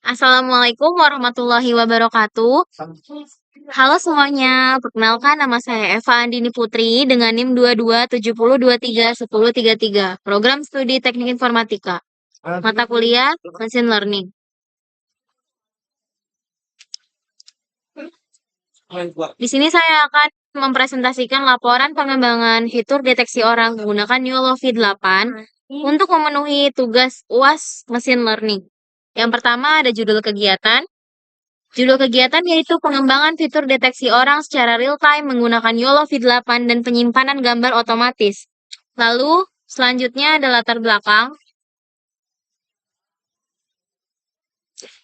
Assalamualaikum warahmatullahi wabarakatuh. Halo semuanya, perkenalkan nama saya Eva Andini Putri dengan NIM 2270231033, Program Studi Teknik Informatika, mata kuliah Machine Learning. Di sini saya akan mempresentasikan laporan pengembangan fitur deteksi orang menggunakan YOLO V8 untuk memenuhi tugas UAS Machine Learning. Yang pertama ada judul kegiatan. Judul kegiatan yaitu pengembangan fitur deteksi orang secara real-time menggunakan YOLO V8 dan penyimpanan gambar otomatis. Lalu, selanjutnya ada latar belakang.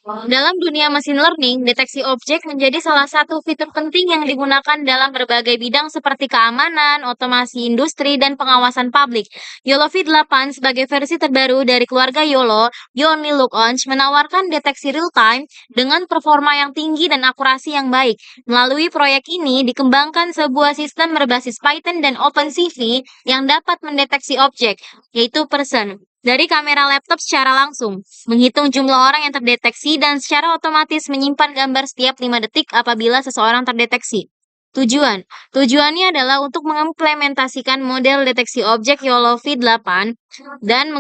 Dalam dunia machine learning, deteksi objek menjadi salah satu fitur penting yang digunakan dalam berbagai bidang seperti keamanan, otomasi industri, dan pengawasan publik. YOLO V8 sebagai versi terbaru dari keluarga YOLO, You Only Look Once, menawarkan deteksi real-time dengan performa yang tinggi dan akurasi yang baik. Melalui proyek ini, dikembangkan sebuah sistem berbasis Python dan OpenCV yang dapat mendeteksi objek, yaitu person, dari kamera laptop secara langsung, menghitung jumlah orang yang terdeteksi, dan secara otomatis menyimpan gambar setiap 5 detik apabila seseorang terdeteksi. Tujuannya adalah untuk mengimplementasikan model deteksi objek YOLO V8 dan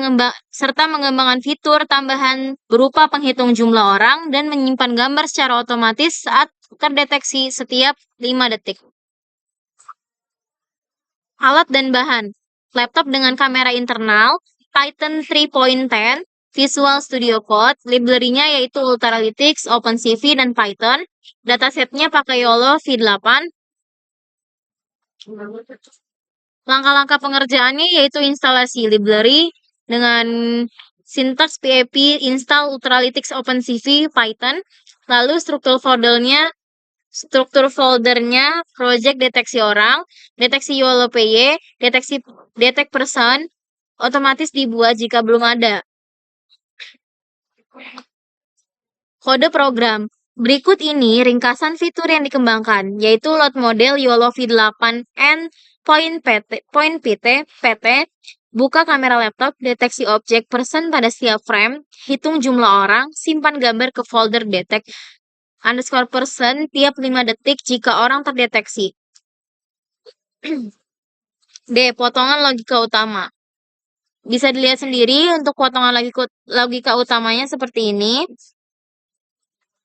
serta mengembangkan fitur tambahan berupa penghitung jumlah orang dan menyimpan gambar secara otomatis saat terdeteksi setiap 5 detik. Alat dan bahan. Laptop dengan kamera internal, Python 3.10, Visual Studio Code, library-nya yaitu Ultralytics, OpenCV, dan Python. Datasetnya pakai YOLO V8. Langkah-langkah pengerjaannya yaitu instalasi library dengan sintaks pip install Ultralytics OpenCV Python. Lalu struktur foldernya project deteksi orang, deteksi YOLO PY, detect person, otomatis dibuat jika belum ada. Kode program. Berikut ini ringkasan fitur yang dikembangkan, yaitu load model YOLO V8 and point PT, buka kamera laptop, deteksi objek person pada setiap frame, hitung jumlah orang, simpan gambar ke folder detect underscore person tiap 5 detik jika orang terdeteksi. D. Potongan logika utama. Bisa dilihat sendiri untuk potongan logika utamanya seperti ini.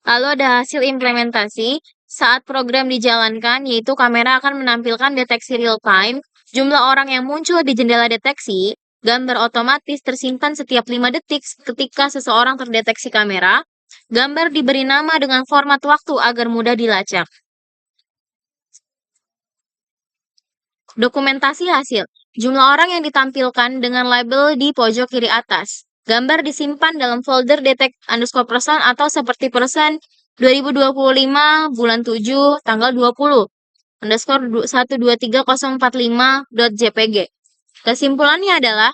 Lalu ada hasil implementasi. Saat program dijalankan, yaitu kamera akan menampilkan deteksi real-time, jumlah orang yang muncul di jendela deteksi, gambar otomatis tersimpan setiap 5 detik ketika seseorang terdeteksi kamera, gambar diberi nama dengan format waktu agar mudah dilacak. Dokumentasi hasil. Jumlah orang yang ditampilkan dengan label di pojok kiri atas. Gambar disimpan dalam folder detect underscore person atau seperti person 2025 bulan 7 tanggal 20 underscore 123045.jpg. Kesimpulannya adalah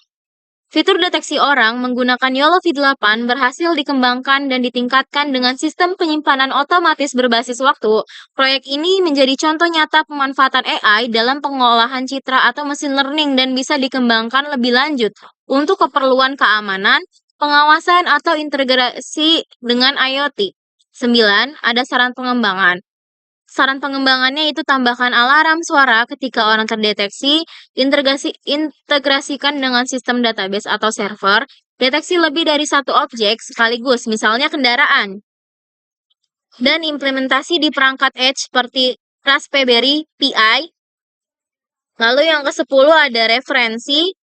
fitur deteksi orang menggunakan YOLO V8 berhasil dikembangkan dan ditingkatkan dengan sistem penyimpanan otomatis berbasis waktu. Proyek ini menjadi contoh nyata pemanfaatan AI dalam pengolahan citra atau mesin learning dan bisa dikembangkan lebih lanjut untuk keperluan keamanan, pengawasan, atau integrasi dengan IoT. 9. Ada saran pengembangan. Saran pengembangannya itu tambahkan alarm suara ketika orang terdeteksi, integrasikan dengan sistem database atau server, deteksi lebih dari satu objek sekaligus, misalnya kendaraan, dan implementasi di perangkat edge seperti Raspberry Pi. Lalu yang ke-10 ada referensi.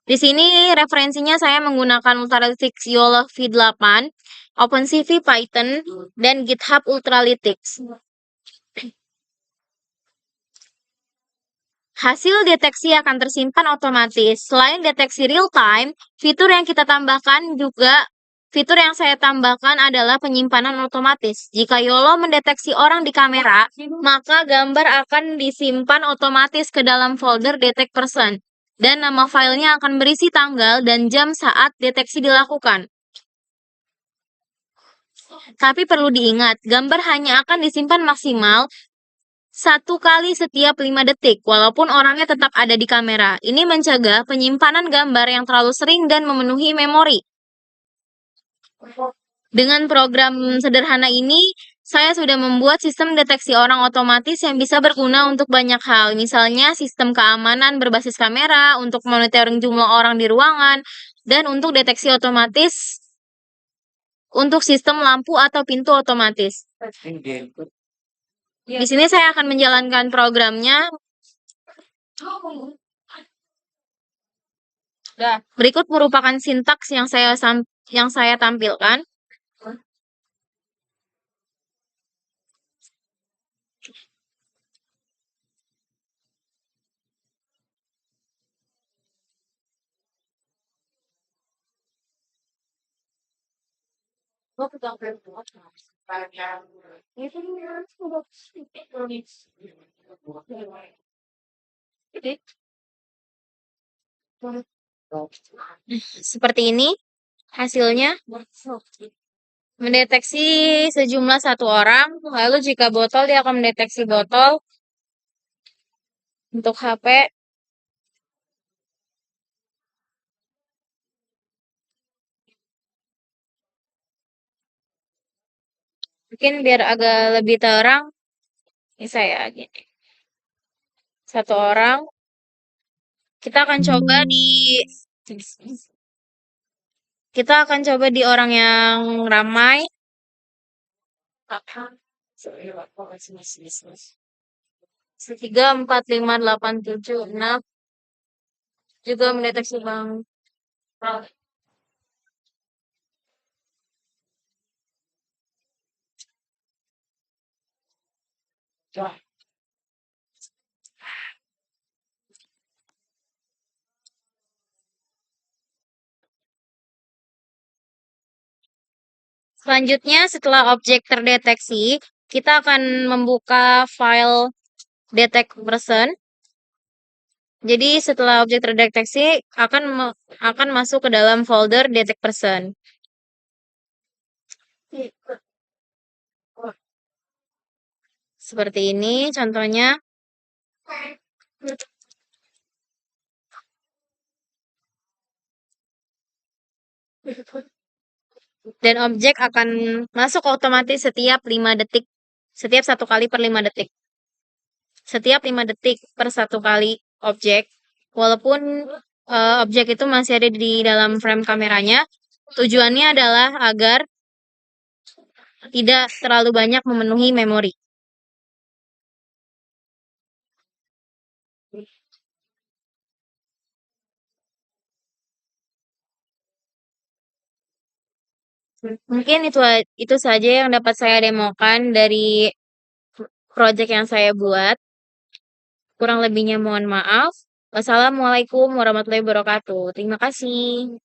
Di sini referensinya saya menggunakan Ultralytics YOLO V8, OpenCV Python, dan GitHub Ultralytics. Hasil deteksi akan tersimpan otomatis. Selain deteksi real-time, fitur yang saya tambahkan adalah penyimpanan otomatis. Jika YOLO mendeteksi orang di kamera, maka gambar akan disimpan otomatis ke dalam folder detect person, dan nama filenya akan berisi tanggal dan jam saat deteksi dilakukan. Tapi perlu diingat, gambar hanya akan disimpan maksimal 1 kali setiap 5 detik, walaupun orangnya tetap ada di kamera. Ini mencegah penyimpanan gambar yang terlalu sering dan memenuhi memori. Dengan program sederhana ini, saya sudah membuat sistem deteksi orang otomatis yang bisa berguna untuk banyak hal. Misalnya sistem keamanan berbasis kamera untuk monitoring jumlah orang di ruangan dan untuk deteksi otomatis untuk sistem lampu atau pintu otomatis. Di sini saya akan menjalankan programnya. Berikut merupakan sintaks yang saya tampilkan. Seperti ini hasilnya. Mendeteksi sejumlah satu orang, lalu jika botol dia akan mendeteksi botol. Untuk HP, mungkin biar agak lebih terang, ini saya gini. Satu orang, kita akan coba di orang yang ramai. 3, 4, 5, 8, 7, 6 juga mendeteksi bang. Selanjutnya, setelah objek terdeteksi, kita akan membuka file detect person. Jadi setelah objek terdeteksi akan masuk ke dalam folder detect person. Seperti ini contohnya. Dan objek akan masuk otomatis setiap 5 detik. Setiap 1 kali per 5 detik. Setiap 5 detik per 1 kali objek. Walaupun objek itu masih ada di dalam frame kameranya, tujuannya adalah agar tidak terlalu banyak memenuhi memori. Mungkin itu saja yang dapat saya demokan dari project yang saya buat. Kurang lebihnya mohon maaf. Wassalamualaikum warahmatullahi wabarakatuh. Terima kasih.